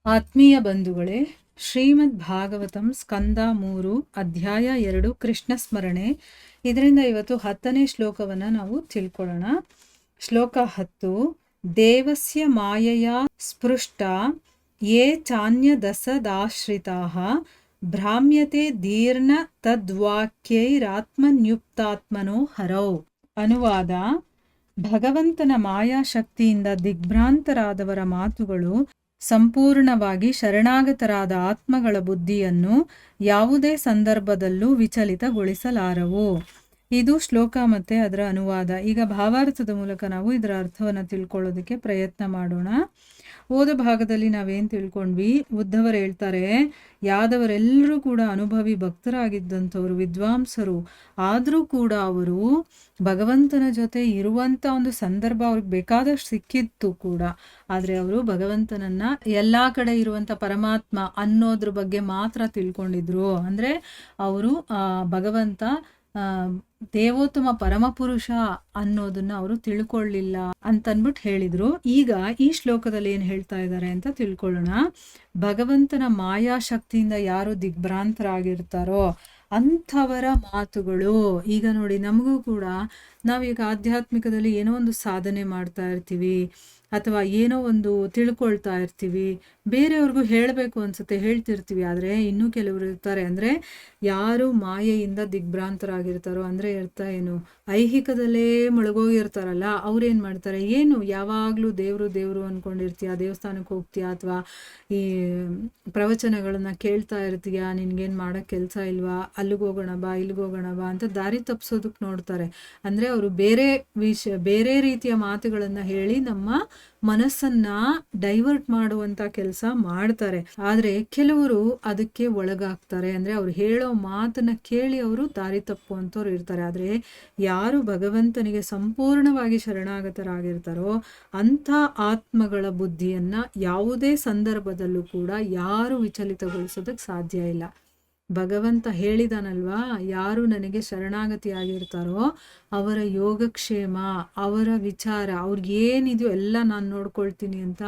ಆತ್ಮೀಯ ಬಂಧುಗಳೇ, ಶ್ರೀಮದ್ ಭಾಗವತಂ ಸ್ಕಂದ 3 ಅಧ್ಯಾಯ 2 ಕೃಷ್ಣ ಸ್ಮರಣೆ. ಇದರಿಂದ ಇವತ್ತು 10ನೇ ಶ್ಲೋಕವನ್ನು ನಾವು ತಿಳ್ಕೊಳ್ಳೋಣ. ಶ್ಲೋಕ 10. ದೇವಸ್ಯ ಮಾಯೆಯ ಸ್ಪೃಷ್ಟ ಯೇ ಚಾನ್ಯದಸದಾಶ್ರಿತಾಃ ಭ್ರಾಮ್ಯತೆ ದೀರ್ಣ ತದ್ವಾಕ್ಯೈರಾತ್ಮನ್ಯುಕ್ತಾತ್ಮನೋ ಹರೌ. ಅನುವಾದ: ಭಗವಂತನ ಮಾಯಾಶಕ್ತಿಯಿಂದ ದಿಗ್ಭ್ರಾಂತರಾದವರ ಮಾತುಗಳು ಸಂಪೂರ್ಣವಾಗಿ ಶರಣಾಗತರಾದ ಆತ್ಮಗಳ ಬುದ್ಧಿಯನ್ನು ಯಾವುದೇ ಸಂದರ್ಭದಲ್ಲೂ ವಿಚಲಿತಗೊಳಿಸಲಾರವು. ಇದು ಶ್ಲೋಕ ಮತ್ತೆ ಅದರ ಅನುವಾದ. ಈಗ ಭಾವಾರ್ಥದ ಮೂಲಕ ನಾವು ಇದರ ಅರ್ಥವನ್ನು ತಿಳ್ಕೊಳ್ಳೋದಕ್ಕೆ ಪ್ರಯತ್ನ ಮಾಡೋಣ. ಓದ ಭಾಗದಲ್ಲಿ ನಾವೇನು ತಿಳ್ಕೊಂಡ್ವಿ? ಉದ್ಧವರು ಹೇಳ್ತಾರೆ, ಯಾದವರೆಲ್ಲರೂ ಕೂಡ ಅನುಭವಿ ಭಕ್ತರಾಗಿದ್ದಂಥವ್ರು, ವಿದ್ವಾಂಸರು. ಆದರೂ ಕೂಡ ಅವರು ಭಗವಂತನ ಜೊತೆ ಇರುವಂಥ ಒಂದು ಸಂದರ್ಭ ಅವ್ರಿಗೆ ಬೇಕಾದಷ್ಟು ಸಿಕ್ಕಿತ್ತು ಕೂಡ. ಆದರೆ ಅವರು ಭಗವಂತನನ್ನ ಎಲ್ಲ ಕಡೆ ಇರುವಂಥ ಪರಮಾತ್ಮ ಅನ್ನೋದ್ರ ಬಗ್ಗೆ ಮಾತ್ರ ತಿಳ್ಕೊಂಡಿದ್ರು. ಅಂದರೆ ಅವರು ಭಗವಂತ ದೇವೋತ್ತಮ ಪರಮಪುರುಷ ಅನ್ನೋದನ್ನ ಅವರು ತಿಳ್ಕೊಳ್ಳಿಲ್ಲ ಅಂತನ್ಬಿಟ್ಟು ಹೇಳಿದ್ರು. ಈಗ ಈ ಶ್ಲೋಕದಲ್ಲಿ ಏನು ಹೇಳ್ತಾ ಇದ್ದಾರೆ ಅಂತ ತಿಳ್ಕೊಳ್ಳೋಣ. ಭಗವಂತನ ಮಾಯಾಶಕ್ತಿಯಿಂದ ಯಾರು ದಿಗ್ಭ್ರಾಂತರಾಗಿರ್ತಾರೋ ಅಂಥವರ ಮಾತುಗಳು. ಈಗ ನೋಡಿ, ನಮಗೂ ಕೂಡ ನಾವೀಗ ಆಧ್ಯಾತ್ಮಿಕದಲ್ಲಿ ಏನೋ ಒಂದು ಸಾಧನೆ ಮಾಡ್ತಾ ಇರ್ತೀವಿ ಅಥವಾ ಏನೋ ಒಂದು ತಿಳ್ಕೊಳ್ತಾ ಇರ್ತೀವಿ, ಬೇರೆಯವ್ರಿಗೂ ಹೇಳಬೇಕು ಅನ್ಸುತ್ತೆ, ಹೇಳ್ತಿರ್ತೀವಿ. ಆದರೆ ಇನ್ನೂ ಕೆಲವರು ಇರ್ತಾರೆ, ಅಂದರೆ ಯಾರು ಮಾಯೆಯಿಂದ ದಿಗ್ಭ್ರಾಂತರಾಗಿರ್ತಾರೋ, ಅಂದರೆ ಅರ್ಥ ಏನು, ಐಹಿಕದಲ್ಲೇ ಮುಳುಗೋಗಿರ್ತಾರಲ್ಲ, ಅವ್ರೇನು ಮಾಡ್ತಾರೆ, ಏನು ಯಾವಾಗಲೂ ದೇವರು ದೇವರು ಅಂದ್ಕೊಂಡಿರ್ತೀಯ, ದೇವಸ್ಥಾನಕ್ಕೆ ಹೋಗ್ತೀಯಾ ಅಥವಾ ಈ ಪ್ರವಚನಗಳನ್ನು ಕೇಳ್ತಾ ಇರ್ತೀಯ, ನಿನ್ಗೇನು ಮಾಡೋಕ್ಕೆ ಕೆಲಸ ಇಲ್ವಾ, ಅಲ್ಲಿಗೋಗೋಣ ಬಾ ಇಲ್ಲಿಗೋಗೋಣ ಬಾ ಅಂತ ದಾರಿ ತಪ್ಪಿಸೋದಕ್ಕೆ ನೋಡ್ತಾರೆ. ಅಂದರೆ ಅವರು ಬೇರೆ ರೀತಿಯ ಮಾತುಗಳನ್ನು ಹೇಳಿ ನಮ್ಮ ಮನಸ್ಸನ್ನ ಡೈವರ್ಟ್ ಮಾಡುವಂತ ಕೆಲಸ ಮಾಡ್ತಾರೆ. ಆದ್ರೆ ಕೆಲವರು ಅದಕ್ಕೆ ಒಳಗಾಗ್ತಾರೆ. ಅಂದ್ರೆ ಅವ್ರು ಹೇಳೋ ಮಾತನ್ನ ಕೇಳಿ ಅವರು ದಾರಿ ತಪ್ಪುವಂತವ್ರು ಇರ್ತಾರೆ. ಆದ್ರೆ ಯಾರು ಭಗವಂತನಿಗೆ ಸಂಪೂರ್ಣವಾಗಿ ಶರಣಾಗತರಾಗಿರ್ತಾರೋ ಅಂಥ ಆತ್ಮಗಳ ಬುದ್ಧಿಯನ್ನ ಯಾವುದೇ ಸಂದರ್ಭದಲ್ಲೂ ಕೂಡ ಯಾರು ವಿಚಲಿತಗೊಳಿಸೋದಕ್ಕೆ ಸಾಧ್ಯ ಇಲ್ಲ. ಭಗವಂತ ಹೇಳಿದಾನಲ್ವಾ, ಯಾರು ನನಗೆ ಶರಣಾಗತಿಯಾಗಿರ್ತಾರೋ ಅವರ ಯೋಗಕ್ಷೇಮ, ಅವರ ವಿಚಾರ, ಅವ್ರಿಗೇನಿದೆಯೋ ಎಲ್ಲ ನಾನು ನೋಡ್ಕೊಳ್ತೀನಿ ಅಂತ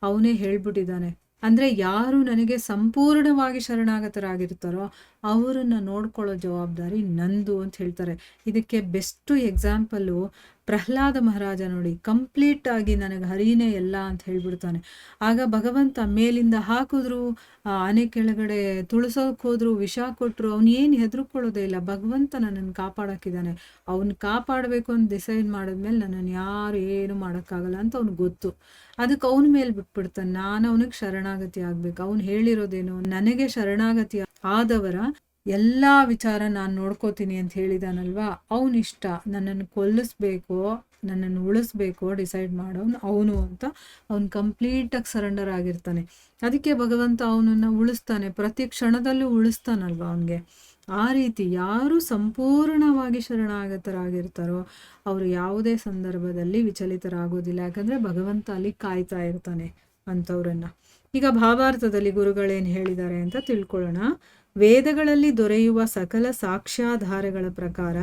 ಅವನೇ ಹೇಳ್ಬಿಟ್ಟಿದ್ದಾನೆ. ಅಂದರೆ ಯಾರು ನನಗೆ ಸಂಪೂರ್ಣವಾಗಿ ಶರಣಾಗತರಾಗಿರ್ತಾರೋ ಅವರನ್ನ ನೋಡ್ಕೊಳ್ಳೋ ಜವಾಬ್ದಾರಿ ನಂದು ಅಂತ ಹೇಳ್ತಾರೆ. ಇದಕ್ಕೆ ಬೆಸ್ಟ್ ಎಕ್ಸಾಂಪಲ್ಲು ಪ್ರಹ್ಲಾದ ಮಹಾರಾಜ ನೋಡಿ, ಕಂಪ್ಲೀಟ್ ಆಗಿ ನನಗೆ ಹರಿನೇ ಎಲ್ಲ ಅಂತ ಹೇಳ್ಬಿಡ್ತಾನೆ. ಆಗ ಭಗವಂತ ಮೇಲಿಂದ ಹಾಕಿದ್ರು, ಆನೆ ಕೆಳಗಡೆ ತುಳಿಸೋಕೆ ಹೋದ್ರು, ವಿಷ ಕೊಟ್ಟರು, ಅವನು ಏನು ಹೆದರ್ಕೊಳ್ಳೋದೇ ಇಲ್ಲ. ಭಗವಂತ ನನ್ನನ್ನು ಕಾಪಾಡೋಕ್ಕಿದ್ದಾನೆ, ಅವನು ಕಾಪಾಡಬೇಕು ಅಂತ ಡಿಸೈಡ್ ಮಾಡಿದ್ಮೇಲೆ ನನ್ನನ್ನು ಯಾರು ಏನು ಮಾಡೋಕ್ಕಾಗಲ್ಲ ಅಂತ ಅವ್ನಿಗೆ ಗೊತ್ತು. ಅದಕ್ಕೆ ಅವನ ಮೇಲೆ ಬಿಟ್ಬಿಡ್ತಾನೆ. ನಾನು ಅವನಿಗೆ ಶರಣಾಗತಿ ಆಗ್ಬೇಕು. ಅವನು ಹೇಳಿರೋದೇನು, ನನಗೆ ಶರಣಾಗತಿ ಆದವರ ಎಲ್ಲ ವಿಚಾರ ನಾನು ನೋಡ್ಕೋತೀನಿ ಅಂತ ಹೇಳಿದಾನಲ್ವಾ, ಅವನಿಷ್ಟ. ನನ್ನನ್ನು ಕೊಲ್ಲಿಸ್ಬೇಕೋ ನನ್ನನ್ನು ಉಳಿಸ್ಬೇಕೋ ಡಿಸೈಡ್ ಮಾಡೋನು ಅವನು ಅಂತ ಅವನು ಕಂಪ್ಲೀಟಾಗಿ ಸರೆಂಡರ್ ಆಗಿರ್ತಾನೆ. ಅದಕ್ಕೆ ಭಗವಂತ ಅವನನ್ನು ಉಳಿಸ್ತಾನೆ, ಪ್ರತಿ ಕ್ಷಣದಲ್ಲೂ ಉಳಿಸ್ತಾನಲ್ವ ಅವನಿಗೆ. ಆ ರೀತಿ ಯಾರು ಸಂಪೂರ್ಣವಾಗಿ ಶರಣಾಗತರಾಗಿರ್ತಾರೋ ಅವರು ಯಾವುದೇ ಸಂದರ್ಭದಲ್ಲಿ ವಿಚಲಿತರಾಗೋದಿಲ್ಲ. ಯಾಕಂದರೆ ಭಗವಂತ ಅಲ್ಲಿ ಕಾಯ್ತಾ ಇರ್ತಾನೆ ಅಂಥವ್ರನ್ನ. ಈಗ ಭಾವಾರ್ಥದಲ್ಲಿ ಗುರುಗಳೇನು ಹೇಳಿದ್ದಾರೆ ಅಂತ ತಿಳ್ಕೊಳ್ಳೋಣ. ವೇದಗಳಲ್ಲಿ ದೊರೆಯುವ ಸಕಲ ಸಾಕ್ಷ್ಯಾಧಾರಗಳ ಪ್ರಕಾರ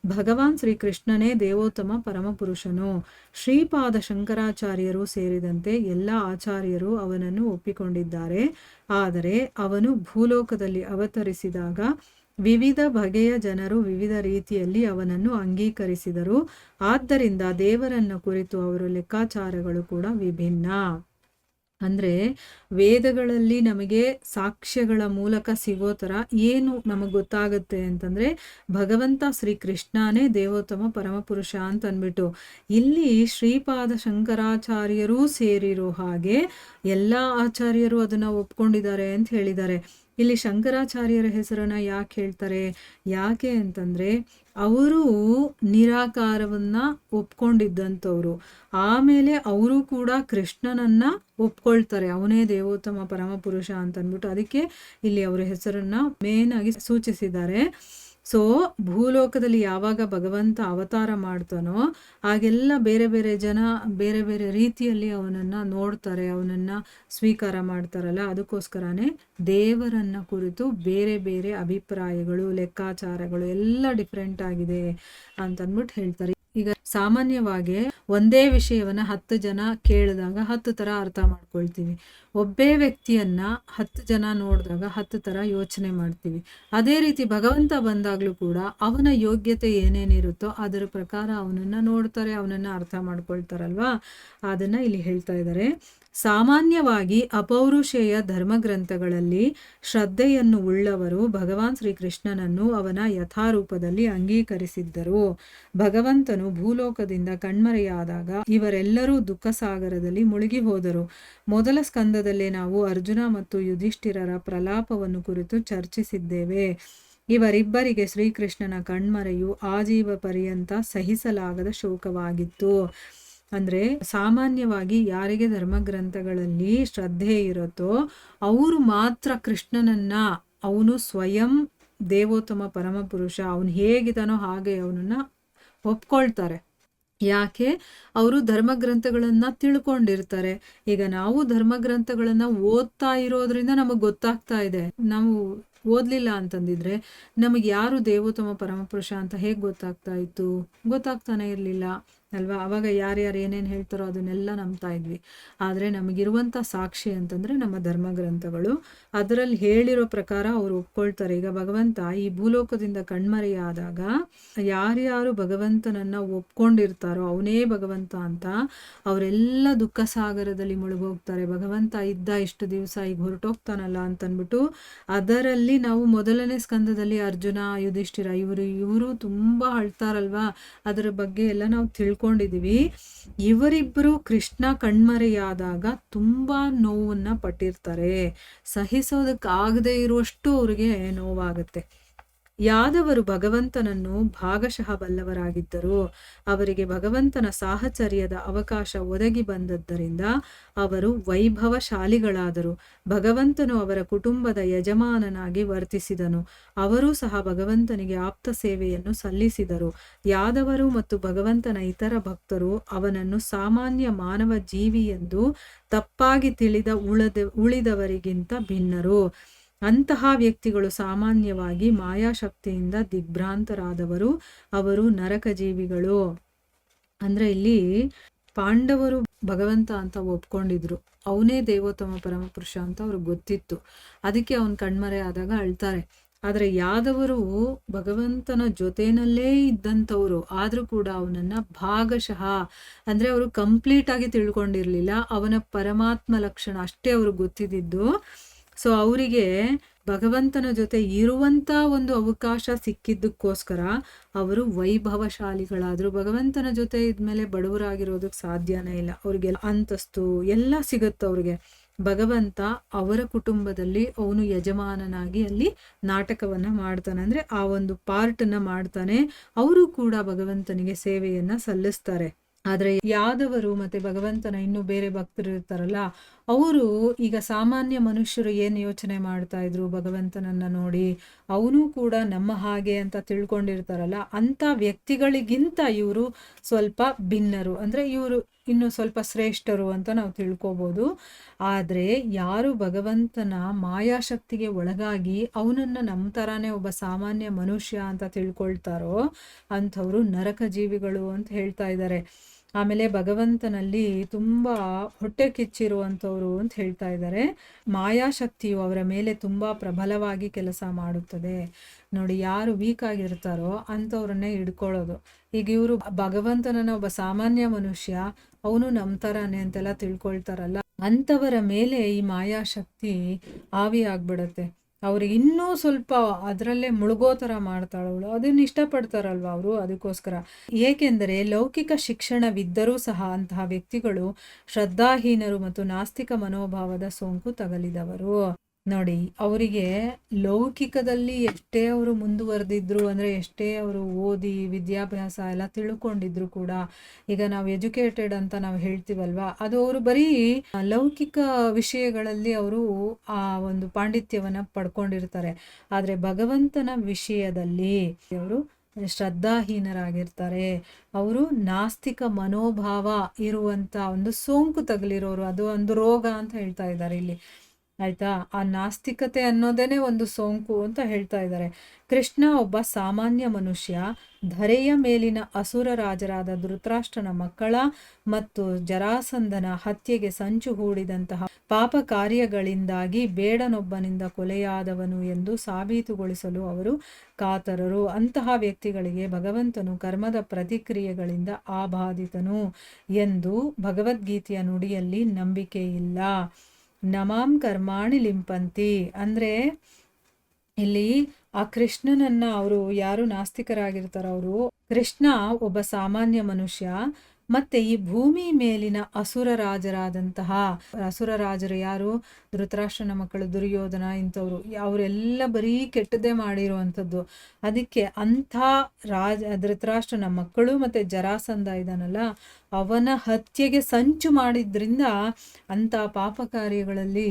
ಭಗವಾನ್ ಶ್ರೀಕೃಷ್ಣನೇ ದೇವೋತ್ತಮ ಪರಮಪುರುಷನು. ಶ್ರೀಪಾದ ಶಂಕರಾಚಾರ್ಯರು ಸೇರಿದಂತೆ ಎಲ್ಲ ಆಚಾರ್ಯರು ಅವನನ್ನು ಒಪ್ಪಿಕೊಂಡಿದ್ದಾರೆ. ಆದರೆ ಅವನು ಭೂಲೋಕದಲ್ಲಿ ಅವತರಿಸಿದಾಗ ವಿವಿಧ ಬಗೆಯ ಜನರು ವಿವಿಧ ರೀತಿಯಲ್ಲಿ ಅವನನ್ನು ಅಂಗೀಕರಿಸಿದರು. ಆದ್ದರಿಂದ ದೇವರನ್ನು ಕುರಿತು ಅವರ ಲೆಕ್ಕಾಚಾರಗಳು ಕೂಡ ವಿಭಿನ್ನ. ಅಂದರೆ ವೇದಗಳಲ್ಲಿ ನಮಗೆ ಸಾಕ್ಷ್ಯಗಳ ಮೂಲಕ ಸಿಗೋ ಥರ ಏನು ನಮಗೆ ಗೊತ್ತಾಗುತ್ತೆ ಅಂತಂದರೆ ಭಗವಂತ ಶ್ರೀಕೃಷ್ಣನೇ ದೇವೋತ್ತಮ ಪರಮಪುರುಷ ಅಂತ ಅಂದ್ಬಿಟ್ಟು. ಇಲ್ಲಿ ಶ್ರೀಪಾದ ಶಂಕರಾಚಾರ್ಯರೂ ಸೇರಿರೋ ಹಾಗೆ ಎಲ್ಲ ಆಚಾರ್ಯರು ಅದನ್ನು ಒಪ್ಕೊಂಡಿದ್ದಾರೆ ಅಂತ ಹೇಳಿದ್ದಾರೆ. ಇಲ್ಲಿ ಶಂಕರಾಚಾರ್ಯರ ಹೆಸರನ್ನು ಯಾಕೆ ಹೇಳ್ತಾರೆ? ಯಾಕೆ ಅಂತಂದರೆ ಅವರು ನಿರಾಕಾರವನ್ನ ಒಪ್ಕೊಂಡಿದ್ದಂಥವ್ರು. ಆಮೇಲೆ ಅವರು ಕೂಡ ಕೃಷ್ಣನನ್ನ ಒಪ್ಕೊಳ್ತಾರೆ, ಅವನೇ ದೇವೋತ್ತಮ ಪರಮಪುರುಷ ಅಂತ ಅಂದ್ಬಿಟ್ಟು. ಅದಕ್ಕೆ ಇಲ್ಲಿ ಅವರ ಹೆಸರನ್ನ ಮೇನ್ ಆಗಿ ಸೂಚಿಸಿದ್ದಾರೆ. ಸೊ ಭೂಲೋಕದಲ್ಲಿ ಯಾವಾಗ ಭಗವಂತ ಅವತಾರ ಮಾಡ್ತಾನೋ ಆಗೆಲ್ಲ ಬೇರೆ ಬೇರೆ ಜನ ಬೇರೆ ಬೇರೆ ರೀತಿಯಲ್ಲಿ ಅವನನ್ನು ನೋಡ್ತಾರೆ, ಅವನನ್ನು ಸ್ವೀಕಾರ ಮಾಡ್ತಾರಲ್ಲ. ಅದಕ್ಕೋಸ್ಕರನೇ ದೇವರನ್ನ ಕುರಿತು ಬೇರೆ ಬೇರೆ ಅಭಿಪ್ರಾಯಗಳು, ಲೆಕ್ಕಾಚಾರಗಳು ಎಲ್ಲ ಡಿಫ್ರೆಂಟ್ ಆಗಿದೆ ಅಂತಂದ್ಬಿಟ್ಟು ಹೇಳ್ತಾರೆ. ಈಗ ಸಾಮಾನ್ಯವಾಗಿ ಒಂದೇ ವಿಷಯವನ್ನ 10 ಜನ ಕೇಳಿದಾಗ 10 ತರ ಅರ್ಥ ಮಾಡ್ಕೊಳ್ತೀವಿ. ಒಬ್ಬೇ ವ್ಯಕ್ತಿಯನ್ನ 10 ಜನ ನೋಡಿದಾಗ 10 ತರ ಯೋಚನೆ ಮಾಡ್ತೀವಿ. ಅದೇ ರೀತಿ ಭಗವಂತ ಬಂದಾಗ್ಲೂ ಕೂಡ ಅವನ ಯೋಗ್ಯತೆ ಏನೇನಿರುತ್ತೋ ಅದರ ಪ್ರಕಾರ ಅವನನ್ನ ನೋಡ್ತಾರೆ, ಅವನನ್ನ ಅರ್ಥ ಮಾಡ್ಕೊಳ್ತಾರಲ್ವಾ. ಅದನ್ನ ಇಲ್ಲಿ ಹೇಳ್ತಾ ಇದ್ದಾರೆ. ಸಾಮಾನ್ಯವಾಗಿ ಅಪೌರುಷೇಯ ಧರ್ಮಗ್ರಂಥಗಳಲ್ಲಿ ಶ್ರದ್ಧೆಯನ್ನು ಉಳ್ಳವರು ಭಗವಾನ್ ಶ್ರೀಕೃಷ್ಣನನ್ನು ಅವನ ಯಥಾರೂಪದಲ್ಲಿ ಅಂಗೀಕರಿಸಿದ್ದರು. ಭಗವಂತನು ಭೂಲೋಕದಿಂದ ಕಣ್ಮರೆಯಾದಾಗ ಇವರೆಲ್ಲರೂ ದುಃಖ ಸಾಗರದಲ್ಲಿ ಮುಳುಗಿ ಹೋದರು. ಮೊದಲ ಸ್ಕಂದದಲ್ಲೇ ನಾವು ಅರ್ಜುನ ಮತ್ತು ಯುಧಿಷ್ಠಿರರ ಪ್ರಲಾಪವನ್ನು ಕುರಿತು ಚರ್ಚಿಸಿದ್ದೇವೆ. ಇವರಿಬ್ಬರಿಗೆ ಶ್ರೀಕೃಷ್ಣನ ಕಣ್ಮರೆಯು ಆಜೀವ ಪರ್ಯಂತ ಸಹಿಸಲಾಗದ ಶೋಕವಾಗಿತ್ತು. ಅಂದ್ರೆ ಸಾಮಾನ್ಯವಾಗಿ ಯಾರಿಗೆ ಧರ್ಮಗ್ರಂಥಗಳಲ್ಲಿ ಶ್ರದ್ಧೆ ಇರುತ್ತೋ ಅವರು ಮಾತ್ರ ಕೃಷ್ಣನನ್ನ, ಅವನು ಸ್ವಯಂ ದೇವೋತ್ತಮ ಪರಮಪುರುಷ, ಅವನು ಹೇಗಿದ್ದಾನೋ ಹಾಗೆ ಅವನನ್ನ ಒಪ್ಕೊಳ್ತಾರೆ. ಯಾಕೆ? ಅವರು ಧರ್ಮಗ್ರಂಥಗಳನ್ನ ತಿಳ್ಕೊಂಡಿರ್ತಾರೆ. ಈಗ ನಾವು ಧರ್ಮಗ್ರಂಥಗಳನ್ನ ಓದ್ತಾ ಇರೋದ್ರಿಂದ ನಮಗೆ ಗೊತ್ತಾಗ್ತಾ ಇದೆ. ನಾವು ಓದ್ಲಿಲ್ಲ ಅಂತಂದಿದ್ರೆ ನಮಗೆ ಯಾರು ದೇವೋತ್ತಮ ಪರಮಪುರುಷ ಅಂತ ಹೇಗೆ ಗೊತ್ತಾಗ್ತಾ ಇತ್ತು? ಗೊತ್ತಾಗ್ತಾನೆ ಇರಲಿಲ್ಲ ಅಲ್ವಾ. ಅವಾಗ ಯಾರ್ಯಾರು ಏನೇನು ಹೇಳ್ತಾರೋ ಅದನ್ನೆಲ್ಲ ನಂಬ್ತಾ ಇದ್ವಿ. ಆದರೆ ನಮಗಿರುವಂಥ ಸಾಕ್ಷಿ ಅಂತಂದ್ರೆ ನಮ್ಮ ಧರ್ಮಗ್ರಂಥಗಳು. ಅದರಲ್ಲಿ ಹೇಳಿರೋ ಪ್ರಕಾರ ಅವರು ಒಪ್ಕೊಳ್ತಾರೆ. ಈಗ ಭಗವಂತ ಈ ಭೂಲೋಕದಿಂದ ಕಣ್ಮರೆಯಾದಾಗ ಯಾರ್ಯಾರು ಭಗವಂತನನ್ನ ಒಪ್ಕೊಂಡಿರ್ತಾರೋ ಅವನೇ ಭಗವಂತ ಅಂತ ಅವರೆಲ್ಲ ದುಃಖ ಸಾಗರದಲ್ಲಿ ಮುಳುಗೋಗ್ತಾರೆ. ಭಗವಂತ ಇದ್ದ ಇಷ್ಟು ದಿವಸ ಈಗ ಹೊರಟೋಗ್ತಾನಲ್ಲ ಅಂತನ್ಬಿಟ್ಟು. ಅದರಲ್ಲಿ ನಾವು ಮೊದಲನೇ ಸ್ಕಂದದಲ್ಲಿ ಅರ್ಜುನ, ಯುಧಿಷ್ಠಿರ ಇವರು ತುಂಬಾ ಅಳ್ತಾರಲ್ವಾ. ಅದರ ಬಗ್ಗೆ ಎಲ್ಲ ನಾವು ತಿಳ್ಕೊಂಡಿದೀವಿ. ಇವರಿಬ್ಬರು ಕೃಷ್ಣ ಕಣ್ಮರೆಯಾದಾಗ ತುಂಬಾ ನೋವನ್ನ ಪಟ್ಟಿರ್ತಾರೆ. ಸಹಿಸೋದಕ್ಕಾಗದೇ ಇರುವಷ್ಟು ಅವ್ರಿಗೆ ನೋವಾಗುತ್ತೆ. ಯಾದವರು ಭಗವಂತನನ್ನು ಭಾಗಶಃ ಬಲ್ಲವರಾಗಿದ್ದರು. ಅವರಿಗೆ ಭಗವಂತನ ಸಾಹಚರ್ಯದ ಅವಕಾಶ ಒದಗಿ ಬಂದದ್ದರಿಂದ ಅವರು ವೈಭವಶಾಲಿಗಳಾದರು. ಭಗವಂತನು ಅವರ ಕುಟುಂಬದ ಯಜಮಾನನಾಗಿ ವರ್ತಿಸಿದನು. ಅವರೂ ಸಹ ಭಗವಂತನಿಗೆ ಆಪ್ತ ಸೇವೆಯನ್ನು ಸಲ್ಲಿಸಿದರು. ಯಾದವರು ಮತ್ತು ಭಗವಂತನ ಇತರ ಭಕ್ತರು ಅವನನ್ನು ಸಾಮಾನ್ಯ ಮಾನವ ಜೀವಿ ಎಂದು ತಪ್ಪಾಗಿ ತಿಳಿದ ಉಳಿದವರಿಗಿಂತ ಭಿನ್ನರು. ಅಂತಹ ವ್ಯಕ್ತಿಗಳು ಸಾಮಾನ್ಯವಾಗಿ ಮಾಯಾಶಕ್ತಿಯಿಂದ ದಿಗ್ಭ್ರಾಂತರಾದವರು. ಅವರು ನರಕ ಜೀವಿಗಳು. ಅಂದ್ರೆ ಇಲ್ಲಿ ಪಾಂಡವರು ಭಗವಂತ ಅಂತ ಒಪ್ಕೊಂಡಿದ್ರು. ಅವನೇ ದೇವೋತ್ತಮ ಪರಮಪುರುಷ ಅಂತ ಅವ್ರಿಗೆ ಗೊತ್ತಿತ್ತು. ಅದಕ್ಕೆ ಅವನ್ ಕಣ್ಮರೆ ಆದಾಗ ಅಳ್ತಾರೆ. ಆದ್ರೆ ಯಾದವರು ಭಗವಂತನ ಜೊತೆನಲ್ಲೇ ಇದ್ದಂಥವ್ರು, ಆದ್ರೂ ಕೂಡ ಅವನನ್ನ ಭಾಗಶಃ ಅಂದ್ರೆ ಅವರು ಕಂಪ್ಲೀಟ್ ಆಗಿ ತಿಳ್ಕೊಂಡಿರ್ಲಿಲ್ಲ. ಅವನ ಪರಮಾತ್ಮ ಲಕ್ಷಣ ಅಷ್ಟೇ ಅವ್ರಿಗೆ ಗೊತ್ತಿದ್ದು. ಸೊ ಅವರಿಗೆ ಭಗವಂತನ ಜೊತೆ ಇರುವಂತ ಒಂದು ಅವಕಾಶ ಸಿಕ್ಕಿದ್ದಕ್ಕೋಸ್ಕರ ಅವರು ವೈಭವಶಾಲಿಗಳಾದ್ರು. ಭಗವಂತನ ಜೊತೆ ಇದ್ಮೇಲೆ ಬಡವರಾಗಿರೋದಕ್ಕೆ ಸಾಧ್ಯನೇ ಇಲ್ಲ. ಅವ್ರಿಗೆ ಅಂತಸ್ತು ಎಲ್ಲ ಸಿಗುತ್ತೆ ಅವ್ರಿಗೆ. ಭಗವಂತ ಅವರ ಕುಟುಂಬದಲ್ಲಿ ಅವನು ಯಜಮಾನನಾಗಿ ಅಲ್ಲಿ ನಾಟಕವನ್ನ ಮಾಡ್ತಾನೆ. ಅಂದ್ರೆ ಆ ಒಂದು ಪಾರ್ಟನ್ನ ಮಾಡ್ತಾನೆ. ಅವರು ಕೂಡ ಭಗವಂತನಿಗೆ ಸೇವೆಯನ್ನ ಸಲ್ಲಿಸ್ತಾರೆ. ಆದ್ರೆ ಯಾದವರು ಮತ್ತೆ ಭಗವಂತನ ಇನ್ನು ಬೇರೆ ಭಕ್ತರು ಇರ್ತಾರಲ್ಲ, ಅವರು ಈಗ ಸಾಮಾನ್ಯ ಮನುಷ್ಯರು ಏನ್ ಯೋಚನೆ ಮಾಡ್ತಾ ಇದ್ರು ಭಗವಂತನನ್ನ ನೋಡಿ, ಅವನು ಕೂಡ ನಮ್ಮ ಹಾಗೆ ಅಂತ ತಿಳ್ಕೊಂಡಿರ್ತಾರಲ್ಲ, ಅಂತ ವ್ಯಕ್ತಿಗಳಿಗಿಂತ ಇವರು ಸ್ವಲ್ಪ ಭಿನ್ನರು. ಅಂದ್ರೆ ಇವರು ಇನ್ನು ಸ್ವಲ್ಪ ಶ್ರೇಷ್ಠರು ಅಂತ ನಾವು ತಿಳ್ಕೊಬೋದು. ಆದ್ರೆ ಯಾರು ಭಗವಂತನ ಮಾಯಾಶಕ್ತಿಗೆ ಒಳಗಾಗಿ ಅವನನ್ನ ನಮ್ಮ ತರಾನೇ ಒಬ್ಬ ಸಾಮಾನ್ಯ ಮನುಷ್ಯ ಅಂತ ತಿಳ್ಕೊಳ್ತಾರೋ ಅಂಥವ್ರು ನರಕ ಜೀವಿಗಳು ಅಂತ ಹೇಳ್ತಾ ಇದ್ದಾರೆ. ಆಮೇಲೆ ಭಗವಂತನಲ್ಲಿ ತುಂಬಾ ಹೊಟ್ಟೆ ಕಿಚ್ಚಿರುವಂಥವ್ರು ಅಂತ ಹೇಳ್ತಾ ಇದ್ದಾರೆ. ಮಾಯಾಶಕ್ತಿಯು ಅವರ ಮೇಲೆ ತುಂಬಾ ಪ್ರಬಲವಾಗಿ ಕೆಲಸ ಮಾಡುತ್ತದೆ. ನೋಡಿ, ಯಾರು ವೀಕ್ ಆಗಿರ್ತಾರೋ ಅಂಥವ್ರನ್ನೇ ಹಿಡ್ಕೊಳ್ಳೋದು. ಈಗ ಇವರು ಭಗವಂತನನ್ನ ಒಬ್ಬ ಸಾಮಾನ್ಯ ಮನುಷ್ಯ, ಅವನು ನಮ್ಮ ತರಾನೇ ಅಂತೆಲ್ಲ ತಿಳ್ಕೊಳ್ತಾರಲ್ಲ, ಅಂಥವರ ಮೇಲೆ ಈ ಮಾಯಾಶಕ್ತಿ ಆವಿ ಆಗ್ಬಿಡತ್ತೆ. ಅವ್ರಿಗೆ ಇನ್ನೂ ಸ್ವಲ್ಪ ಅದರಲ್ಲೇ ಮುಳುಗೋ ಥರ ಮಾಡ್ತಾಳವಳು. ಅದನ್ನ ಇಷ್ಟಪಡ್ತಾರಲ್ವ ಅವರು, ಅದಕ್ಕೋಸ್ಕರ. ಏಕೆಂದರೆ ಲೌಕಿಕ ಶಿಕ್ಷಣವಿದ್ದರೂ ಸಹ ಅಂತಹ ವ್ಯಕ್ತಿಗಳು ಶ್ರದ್ಧಾಹೀನರು ಮತ್ತು ನಾಸ್ತಿಕ ಮನೋಭಾವದ ಸೋಂಕು ತಗಲಿದವರು. ನೋಡಿ, ಅವರಿಗೆ ಲೌಕಿಕದಲ್ಲಿ ಎಷ್ಟೇ ಅವರು ಮುಂದುವರೆದಿದ್ರು, ಅಂದ್ರೆ ಎಷ್ಟೇ ಅವರು ಓದಿ ವಿದ್ಯಾಭ್ಯಾಸ ಎಲ್ಲ ತಿಳ್ಕೊಂಡಿದ್ರು ಕೂಡ, ಈಗ ನಾವು ಎಜುಕೇಟೆಡ್ ಅಂತ ನಾವು ಹೇಳ್ತೀವಲ್ವಾ, ಅದು ಅವರು ಬರೀ ಲೌಕಿಕ ವಿಷಯಗಳಲ್ಲಿ ಅವರು ಆ ಒಂದು ಪಾಂಡಿತ್ಯವನ್ನ ಪಡ್ಕೊಂಡಿರ್ತಾರೆ. ಆದ್ರೆ ಭಗವಂತನ ವಿಷಯದಲ್ಲಿ ಅವರು ಶ್ರದ್ಧಾಹೀನರಾಗಿರ್ತಾರೆ. ಅವರು ನಾಸ್ತಿಕ ಮನೋಭಾವ ಇರುವಂತ ಒಂದು ಸೋಂಕು ತಗಲಿರೋರು. ಅದು ಒಂದು ರೋಗ ಅಂತ ಹೇಳ್ತಾ ಇದ್ದಾರೆ ಇಲ್ಲಿ. ಆಯ್ತಾ. ಆ ನಾಸ್ತಿಕತೆ ಅನ್ನೋದೇನೆ ಒಂದು ಸೋಂಕು ಅಂತ ಹೇಳ್ತಾ ಇದ್ದಾರೆ. ಕೃಷ್ಣ ಒಬ್ಬ ಸಾಮಾನ್ಯ ಮನುಷ್ಯ, ಧರೆಯ ಮೇಲಿನ ಅಸುರ ರಾಜರಾದ ಧೃತರಾಷ್ಟ್ರನ ಮಕ್ಕಳ ಮತ್ತು ಜರಾಸಂಧನ ಹತ್ಯೆಗೆ ಸಂಚು ಹೂಡಿದಂತಹ ಪಾಪ ಕಾರ್ಯಗಳಿಂದಾಗಿ ಬೇಡನೊಬ್ಬನಿಂದ ಕೊಲೆಯಾದವನು ಎಂದು ಸಾಬೀತುಗೊಳಿಸಲು ಅವರು ಕಾತರರು. ಅಂತಹ ವ್ಯಕ್ತಿಗಳಿಗೆ ಭಗವಂತನು ಕರ್ಮದ ಪ್ರತಿಕ್ರಿಯೆಗಳಿಂದ ಆಬಾಧಿತನು ಎಂದು ಭಗವದ್ಗೀತೆಯ ನುಡಿಯಲ್ಲಿ ನಂಬಿಕೆ ಇಲ್ಲ. ನಮಾಂ ಕರ್ಮಾಣಿ ಲಿಂಪಂತಿ ಅಂದ್ರೆ ಇಲ್ಲಿ ಆ ಕೃಷ್ಣನನ್ನ ಅವರು ಯಾರು ನಾಸ್ತಿಕರಾಗಿರ್ತಾರ, ಅವರು ಕೃಷ್ಣ ಒಬ್ಬ ಸಾಮಾನ್ಯ ಮನುಷ್ಯ, ಮತ್ತೆ ಈ ಭೂಮಿ ಮೇಲಿನ ಅಸುರ ರಾಜರಾದಂತಹ ಅಸುರ ರಾಜರು ಯಾರು, ಧೃತರಾಷ್ಟ್ರನ ಮಕ್ಕಳು, ದುರ್ಯೋಧನ, ಇಂಥವ್ರು ಅವರೆಲ್ಲ ಬರೀ ಕೆಟ್ಟದ್ದೇ ಮಾಡಿರುವಂಥದ್ದು. ಅದಕ್ಕೆ ಅಂಥ ಧೃತರಾಷ್ಟ್ರನ ಮಕ್ಕಳು ಮತ್ತೆ ಜರಾಸಂಧ ಇದಾನಲ್ಲ, ಅವನ ಹತ್ಯೆಗೆ ಸಂಚು ಮಾಡಿದ್ರಿಂದ ಅಂಥ ಪಾಪ ಕಾರ್ಯಗಳಲ್ಲಿ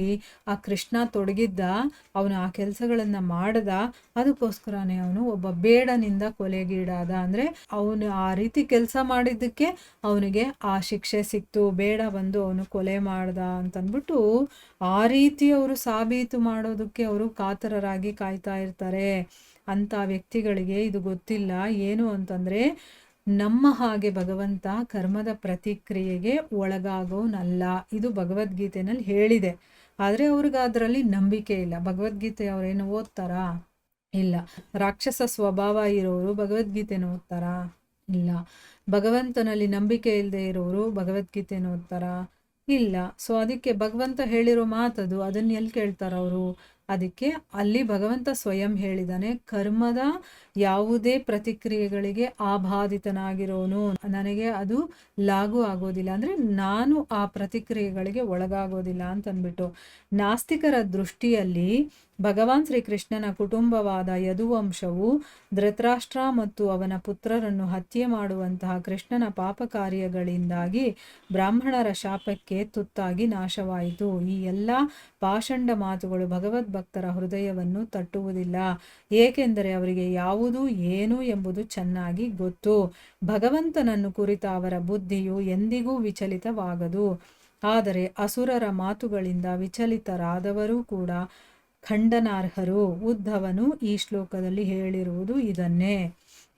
ಆ ಕೃಷ್ಣ ತೊಡಗಿದ್ದ, ಅವನು ಆ ಕೆಲಸಗಳನ್ನ ಮಾಡದ, ಅದಕ್ಕೋಸ್ಕರನೇ ಅವನು ಒಬ್ಬ ಬೇಡನಿಂದ ಕೊಲೆಗೀಡಾದ. ಅಂದ್ರೆ ಅವನು ಆ ರೀತಿ ಕೆಲಸ ಮಾಡಿದ್ದಕ್ಕೆ ಅವನಿಗೆ ಆ ಶಿಕ್ಷೆ ಸಿಕ್ತು, ಬೇಡ ಬಂದು ಅವನು ಕೊಲೆ ಮಾಡ್ದ ಅಂತಂದ್ಬಿಟ್ಟು ಆ ರೀತಿ ಅವರು ಸಾಬೀತು ಮಾಡೋದಕ್ಕೆ ಅವರು ಕಾತರರಾಗಿ ಕಾಯ್ತಾ ಇರ್ತಾರೆ. ಅಂತ ವ್ಯಕ್ತಿಗಳಿಗೆ ಇದು ಗೊತ್ತಿಲ್ಲ ಏನು ಅಂತಂದ್ರೆ, ನಮ್ಮ ಹಾಗೆ ಭಗವಂತ ಕರ್ಮದ ಪ್ರತಿಕ್ರಿಯೆಗೆ ಒಳಗಾಗೋನಲ್ಲ, ಇದು ಭಗವದ್ಗೀತೆನಲ್ಲಿ ಹೇಳಿದೆ. ಆದ್ರೆ ಅವ್ರಿಗೆ ಅದರಲ್ಲಿ ನಂಬಿಕೆ ಇಲ್ಲ. ಭಗವದ್ಗೀತೆ ಅವ್ರೇನು ಓದ್ತಾರಾ? ಇಲ್ಲ. ರಾಕ್ಷಸ ಸ್ವಭಾವ ಇರೋರು ಭಗವದ್ಗೀತೆನ ಓದ್ತಾರಾ? ಇಲ್ಲ. ಭಗವಂತನಲ್ಲಿ ನಂಬಿಕೆ ಇಲ್ಲದೆ ಇರೋರು ಭಗವದ್ಗೀತೆನ ಓದ್ತಾರಾ? ಇಲ್ಲ. ಸೊ ಅದಕ್ಕೆ ಭಗವಂತ ಹೇಳಿರೋ ಮಾತದು, ಅದನ್ನ ಎಲ್ಲಿ ಕೇಳ್ತಾರ ಅವರು? ಅದಕ್ಕೆ ಅಲ್ಲಿ ಭಗವಂತ ಸ್ವಯಂ ಹೇಳಿದಾನೆ, ಕರ್ಮದ ಯಾವುದೇ ಪ್ರತಿಕ್ರಿಯೆಗಳಿಗೆ ಆಬಾಧಿತನಾಗಿರೋನು, ನನಗೆ ಅದು ಲಾಗೂ ಆಗೋದಿಲ್ಲ, ಅಂದ್ರೆ ನಾನು ಆ ಪ್ರತಿಕ್ರಿಯೆಗಳಿಗೆ ಒಳಗಾಗೋದಿಲ್ಲ ಅಂತಂದ್ಬಿಟ್ಟು. ನಾಸ್ತಿಕರ ದೃಷ್ಟಿಯಲ್ಲಿ ಭಗವಾನ್ ಶ್ರೀಕೃಷ್ಣನ ಕುಟುಂಬವಾದ ಯದುವಂಶವು ಧೃತರಾಷ್ಟ್ರ ಮತ್ತು ಅವನ ಪುತ್ರರನ್ನು ಹತ್ಯೆ ಮಾಡುವಂತಹ ಕೃಷ್ಣನ ಪಾಪ ಕಾರ್ಯಗಳಿಂದಾಗಿ ಬ್ರಾಹ್ಮಣರ ಶಾಪಕ್ಕೆ ತುತ್ತಾಗಿ ನಾಶವಾಯಿತು. ಈ ಎಲ್ಲ ಪಾಷಂಡ ಮಾತುಗಳು ಭಗವದ್ಭಕ್ತರ ಹೃದಯವನ್ನು ತಟ್ಟುವುದಿಲ್ಲ, ಏಕೆಂದರೆ ಅವರಿಗೆ ಯಾವುದು ಏನು ಎಂಬುದು ಚೆನ್ನಾಗಿ ಗೊತ್ತು. ಭಗವಂತನನ್ನು ಕುರಿತ ಅವರ ಬುದ್ಧಿಯು ಎಂದಿಗೂ ವಿಚಲಿತವಾಗದು. ಆದರೆ ಅಸುರರ ಮಾತುಗಳಿಂದ ವಿಚಲಿತರಾದವರೂ ಕೂಡ ಖಂಡನಾರ್ಹರು. ಉದ್ಧವನು ಈ ಶ್ಲೋಕದಲ್ಲಿ ಹೇಳಿರುವುದು ಇದನ್ನೇ.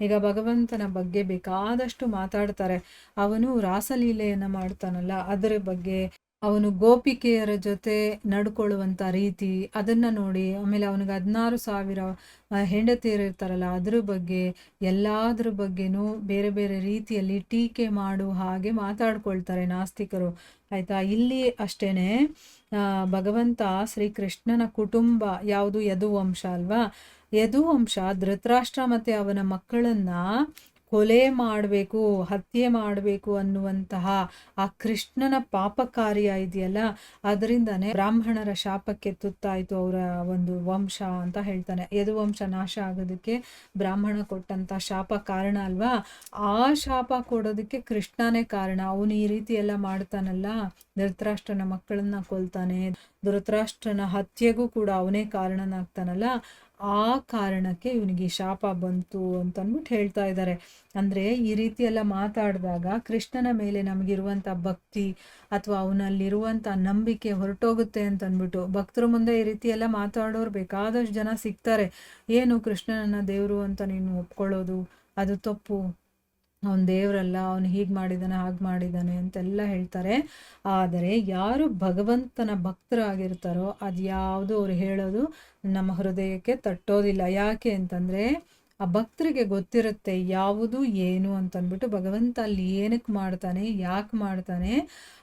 ಈಗ ಭಗವಂತನ ಬಗ್ಗೆ ಬೇಕಾದಷ್ಟು ಮಾತಾಡ್ತಾರೆ. ಅವನು ರಾಸಲೀಲೆಯನ್ನ ಮಾಡ್ತಾನಲ್ಲ, ಅದರ ಬಗ್ಗೆ, ಅವನು ಗೋಪಿಕೆಯರ ಜೊತೆ ನಡ್ಕೊಳ್ಳುವಂಥ ರೀತಿ ಅದನ್ನ ನೋಡಿ, ಆಮೇಲೆ ಅವನಿಗೆ 16,000 ಹೆಂಡತಿಯರಿರ್ತಾರಲ್ಲ ಅದ್ರ ಬಗ್ಗೆ, ಎಲ್ಲಾದ್ರ ಬಗ್ಗೆನೂ ಬೇರೆ ಬೇರೆ ರೀತಿಯಲ್ಲಿ ಟೀಕೆ ಮಾಡು ಹಾಗೆ ಮಾತಾಡ್ಕೊಳ್ತಾರೆ ನಾಸ್ತಿಕರು. ಆಯ್ತಾ. ಇಲ್ಲಿ ಅಷ್ಟೇನೆ ಭಗವಂತ ಶ್ರೀಕೃಷ್ಣನ ಕುಟುಂಬ ಯಾವುದು, ಯದುವಂಶ ಅಲ್ವಾ, ಯದುವಂಶ ಧೃತರಾಷ್ಟ್ರ ಮತ್ತೆ ಅವನ ಮಕ್ಕಳನ್ನ ಕೊಲೆ ಮಾಡಬೇಕು, ಹತ್ಯೆ ಮಾಡಬೇಕು ಅನ್ನುವಂತಹ ಆ ಕೃಷ್ಣನ ಪಾಪ ಕಾರ್ಯ ಇದೆಯಲ್ಲ, ಅದರಿಂದಾನೆ ಬ್ರಾಹ್ಮಣರ ಶಾಪಕ್ಕೆ ತುತ್ತಾಯ್ತು ಅವರ ಒಂದು ವಂಶ ಅಂತ ಹೇಳ್ತಾನೆ. ಯದುವಂಶ ನಾಶ ಆಗೋದಕ್ಕೆ ಬ್ರಾಹ್ಮಣ ಕೊಟ್ಟಂತ ಶಾಪ ಕಾರಣ ಅಲ್ವಾ, ಆ ಶಾಪ ಕೊಡೋದಕ್ಕೆ ಕೃಷ್ಣನೇ ಕಾರಣ. ಅವನು ಈ ರೀತಿ ಎಲ್ಲ ಮಾಡ್ತಾನಲ್ಲ, ಧೃತರಾಷ್ಟ್ರನ ಮಕ್ಕಳನ್ನ ಕೊಲ್ತಾನೆ, ಧೃತರಾಷ್ಟ್ರನ ಹತ್ಯೆಗೂ ಕೂಡ ಅವನೇ ಕಾರಣನಾಗ್ತಾನಲ್ಲ, ಆ ಕಾರಣಕ್ಕೆ ಇವನಿಗೆ ಶಾಪ ಬಂತು ಅಂತಂದ್ಬಿಟ್ಟು ಹೇಳ್ತಾ ಇದ್ದಾರೆ. ಅಂದ್ರೆ ಈ ರೀತಿ ಎಲ್ಲ ಮಾತಾಡಿದಾಗ ಕೃಷ್ಣನ ಮೇಲೆ ನಮಗಿರುವಂತ ಭಕ್ತಿ ಅಥವಾ ಅವನಲ್ಲಿರುವಂತ ನಂಬಿಕೆ ಹೊರಟೋಗುತ್ತೆ ಅಂತಂದ್ಬಿಟ್ಟು, ಭಕ್ತರ ಮುಂದೆ ಈ ರೀತಿ ಎಲ್ಲ ಮಾತಾಡೋರು ಬೇಕಾದಷ್ಟು ಜನ ಸಿಗ್ತಾರೆ. ಏನು ಕೃಷ್ಣನನ್ನ ದೇವ್ರು ಅಂತ ನೀನು ಒಪ್ಕೊಳ್ಳೋದು ಅದು ತಪ್ಪು, ಅವನು ದೇವರಲ್ಲ, ಅವನು ಹೀಗೆ ಮಾಡಿದಾನೆ ಹಾಗೆ ಮಾಡಿದಾನೆ ಅಂತೆಲ್ಲ ಹೇಳ್ತಾರೆ. ಆದರೆ ಯಾರು ಭಗವಂತನ ಭಕ್ತರಾಗಿರ್ತಾರೋ ಅದ್ಯಾವುದು ಅವ್ರು ಹೇಳೋದು ನಮ್ಮ ಹೃದಯಕ್ಕೆ ತಟ್ಟೋದಿಲ್ಲ. ಯಾಕೆ ಅಂತಂದ್ರೆ ಆ ಭಕ್ತರಿಗೆ ಗೊತ್ತಿರುತ್ತೆ ಯಾವುದು ಏನು ಅಂತಂದ್ಬಿಟ್ಟು, ಭಗವಂತ ಅಲ್ಲಿ ಏನಕ್ಕೆ ಮಾಡ್ತಾನೆ, ಯಾಕೆ ಮಾಡ್ತಾನೆ,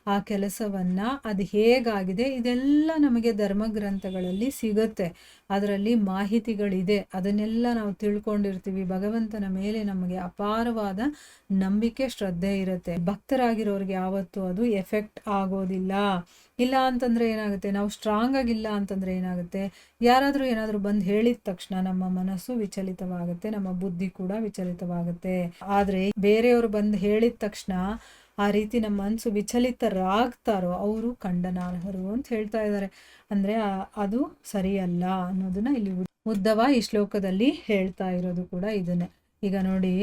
ಆ ಕೆಲಸವನ್ನ ಅದು ಹೇಗಾಗಿದೆ, ಇದೆಲ್ಲ ನಮಗೆ ಧರ್ಮಗ್ರಂಥಗಳಲ್ಲಿ ಸಿಗುತ್ತೆ. ಅದರಲ್ಲಿ ಮಾಹಿತಿಗಳಿದೆ, ಅದನ್ನೆಲ್ಲ ನಾವು ತಿಳ್ಕೊಂಡಿರ್ತೀವಿ. ಭಗವಂತನ ಮೇಲೆ ನಮಗೆ ಅಪಾರವಾದ ನಂಬಿಕೆ, ಶ್ರದ್ಧೆ ಇರುತ್ತೆ. ಭಕ್ತರಾಗಿರೋರಿಗೆ ಯಾವತ್ತೂ ಅದು ಎಫೆಕ್ಟ್ ಆಗೋದಿಲ್ಲ. ಇಲ್ಲ ಅಂತಂದ್ರೆ ಏನಾಗುತ್ತೆ, ನಾವು ಸ್ಟ್ರಾಂಗ್ ಆಗಿಲ್ಲ ಅಂತಂದ್ರೆ ಏನಾಗುತ್ತೆ, ಯಾರಾದರೂ ಏನಾದರೂ ಬಂದು ಹೇಳಿದ ತಕ್ಷಣ ನಮ್ಮ ಮನಸ್ಸು ವಿಚಲಿತವಾಗುತ್ತೆ, ನಮ್ಮ ಬುದ್ಧಿ ಕೂಡ ವಿಚಲಿತವಾಗುತ್ತೆ. ಆದ್ರೆ ಬೇರೆಯವರು ಬಂದು ಹೇಳಿದ ತಕ್ಷಣ ಆ ರೀತಿ ನಮ್ಮ ಮನಸ್ಸು ವಿಚಲಿತರಾಗ್ತಾರೋ ಅವರು ಖಂಡನಾರ್ಹರು ಅಂತ ಹೇಳ್ತಾ ಇದ್ದಾರೆ. ಅಂದ್ರೆ ಅದು ಸರಿಯಲ್ಲ ಅನ್ನೋದನ್ನ ಇಲ್ಲಿ ಉದ್ಧವ ಈ ಶ್ಲೋಕದಲ್ಲಿ ಹೇಳ್ತಾ ಇರೋದು ಕೂಡ ಇದನ್ನೇ. ಈಗ ನೋಡಿ,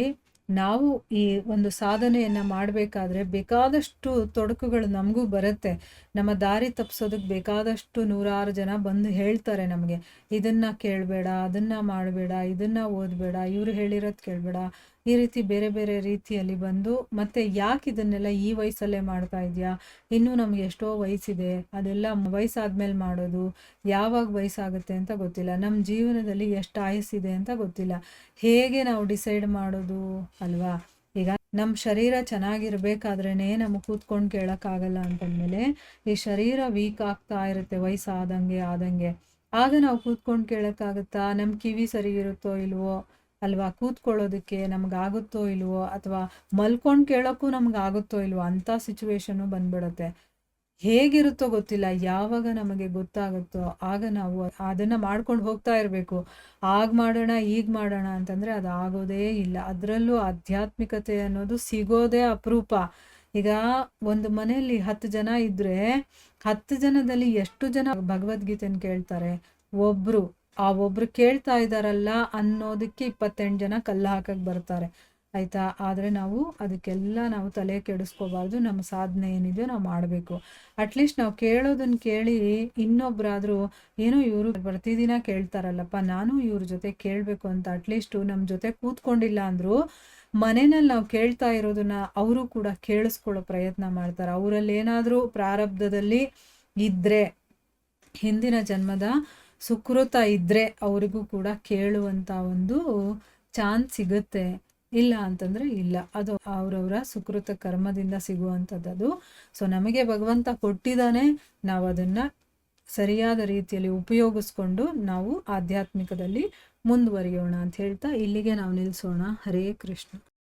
ನಾವು ಈ ಒಂದು ಸಾಧನೆಯನ್ನು ಮಾಡಬೇಕಾದ್ರೆ ಬೇಕಾದಷ್ಟು ತೊಡಕುಗಳು ನಮಗೂ ಬರುತ್ತೆ. ನಮ್ಮ ದಾರಿ ತಪ್ಪಿಸೋದಕ್ಕೆ ಬೇಕಾದಷ್ಟು ನೂರಾರು ಜನ ಬಂದು ಹೇಳ್ತಾರೆ ನಮಗೆ, ಇದನ್ನು ಕೇಳಬೇಡ, ಅದನ್ನು ಮಾಡಬೇಡ, ಇದನ್ನು ಓದಬೇಡ, ಇವರು ಹೇಳಿರೋದು ಕೇಳಬೇಡ, ಈ ರೀತಿ ಬೇರೆ ಬೇರೆ ರೀತಿಯಲ್ಲಿ ಬಂದು, ಮತ್ತೆ ಯಾಕೆ ಇದನ್ನೆಲ್ಲ ಈ ವಯಸ್ಸಲ್ಲೇ ಮಾಡ್ತಾ ಇದೆಯಾ, ಇನ್ನೂ ನಮ್ಗೆ ಎಷ್ಟೋ ವಯಸ್ಸಿದೆ, ಅದೆಲ್ಲ ವಯಸ್ಸಾದ್ಮೇಲೆ ಮಾಡೋದು, ಯಾವಾಗ ವಯಸ್ಸಾಗುತ್ತೆ ಅಂತ ಗೊತ್ತಿಲ್ಲ, ನಮ್ಮ ಜೀವನದಲ್ಲಿ ಎಷ್ಟು ಆಯಸ್ಸಿದೆ ಅಂತ ಗೊತ್ತಿಲ್ಲ, ಹೇಗೆ ನಾವು ಡಿಸೈಡ್ ಮಾಡೋದು ಅಲ್ವಾ? ಈಗ ನಮ್ಮ ಶರೀರ ಚೆನ್ನಾಗಿರ್ಬೇಕಾದ್ರೇನೆ ನಮಗೆ ಕೂತ್ಕೊಂಡು ಕೇಳೋಕ್ಕಾಗಲ್ಲ ಅಂತಂದಮೇಲೆ ಈ ಶರೀರ ವೀಕ್ ಆಗ್ತಾ ಇರುತ್ತೆ ಆದಂಗೆ. ಆಗ ನಾವು ಕೂತ್ಕೊಂಡು ಕೇಳೋಕ್ಕಾಗುತ್ತಾ? ನಮ್ಮ ಕಿವಿ ಸರಿ ಇರುತ್ತೋ ಇಲ್ವೋ ಅಲ್ವಾ? ಕೂತ್ಕೊಳ್ಳೋದಕ್ಕೆ ನಮಗಾಗುತ್ತೋ ಇಲ್ವೋ, ಅಥವಾ ಮಲ್ಕೊಂಡು ಕೇಳೋಕ್ಕೂ ನಮಗಾಗುತ್ತೋ ಇಲ್ವೋ ಅಂಥ ಸಿಚುವೇಶನ್ನು ಬಂದ್ಬಿಡುತ್ತೆ. ಹೇಗಿರುತ್ತೋ ಗೊತ್ತಿಲ್ಲ. ಯಾವಾಗ ನಮಗೆ ಗೊತ್ತಾಗುತ್ತೋ ಆಗ ನಾವು ಅದನ್ನು ಮಾಡ್ಕೊಂಡು ಹೋಗ್ತಾ ಇರಬೇಕು. ಆಗ ಮಾಡೋಣ ಈಗ ಮಾಡೋಣ ಅಂತಂದರೆ ಅದು ಆಗೋದೇ ಇಲ್ಲ. ಅದರಲ್ಲೂ ಆಧ್ಯಾತ್ಮಿಕತೆ ಅನ್ನೋದು ಸಿಗೋದೇ ಅಪರೂಪ. ಈಗ ಒಂದು ಮನೆಯಲ್ಲಿ 10 ಜನ ಇದ್ದರೆ 10 ಜನದಲ್ಲಿ ಎಷ್ಟು ಜನ ಭಗವದ್ಗೀತೆನ ಕೇಳ್ತಾರೆ? ಒಬ್ಬರು. ಆ ಒಬ್ರು ಕೇಳ್ತಾ ಇದ್ದಾರಲ್ಲ ಅನ್ನೋದಕ್ಕೆ 28 ಜನ ಕಲ್ಲು ಹಾಕಕ್ಕೆ ಬರ್ತಾರೆ, ಆಯಿತಾ? ಆದರೆ ಅದಕ್ಕೆಲ್ಲ ನಾವು ತಲೆ ಕೆಡಿಸ್ಕೋಬಾರ್ದು. ನಮ್ಮ ಸಾಧನೆ ಏನಿದೆಯೋ ನಾವು ಮಾಡಬೇಕು. ಅಟ್ಲೀಸ್ಟ್ ನಾವು ಕೇಳೋದನ್ನು ಕೇಳಿ ಇನ್ನೊಬ್ಬರಾದರೂ ಏನೋ ಇವರು ಪ್ರತಿದಿನ ಕೇಳ್ತಾರಲ್ಲಪ್ಪ, ನಾನು ಇವ್ರ ಜೊತೆ ಕೇಳಬೇಕು ಅಂತ ಅಟ್ಲೀಸ್ಟು ನಮ್ಮ ಜೊತೆ ಕೂತ್ಕೊಂಡಿಲ್ಲ ಅಂದರೂ ಮನೆಯಲ್ಲಿ ನಾವು ಕೇಳ್ತಾ ಇರೋದನ್ನ ಅವರು ಕೂಡ ಕೇಳಿಸ್ಕೊಳ್ಳೋ ಪ್ರಯತ್ನ ಮಾಡ್ತಾರೆ. ಅವರಲ್ಲಿ ಏನಾದರೂ ಪ್ರಾರಬ್ಧದಲ್ಲಿ ಇದ್ದರೆ, ಹಿಂದಿನ ಜನ್ಮದ ಸುಕೃತ ಇದ್ದರೆ ಅವರಿಗೂ ಕೂಡ ಕೇಳುವಂಥ ಒಂದು ಚಾನ್ಸ್ ಸಿಗುತ್ತೆ. ಇಲ್ಲ ಅಂತಂದರೆ ಇಲ್ಲ, ಅದು ಅವರವರ ಸುಕೃತ ಕರ್ಮದಿಂದ ಸಿಗುವಂಥದ್ದು. ಸೊ ನಮಗೆ ಭಗವಂತ ಕೊಟ್ಟಿದ್ದಾನೆ, ನಾವು ಅದನ್ನು ಸರಿಯಾದ ರೀತಿಯಲ್ಲಿ ಉಪಯೋಗಿಸ್ಕೊಂಡು ನಾವು ಆಧ್ಯಾತ್ಮಿಕದಲ್ಲಿ ಮುಂದುವರಿಯೋಣ ಅಂತ ಹೇಳ್ತಾ ಇಲ್ಲಿಗೆ ನಾವು ನಿಲ್ಲಿಸೋಣ. ಹರೇ ಕೃಷ್ಣ.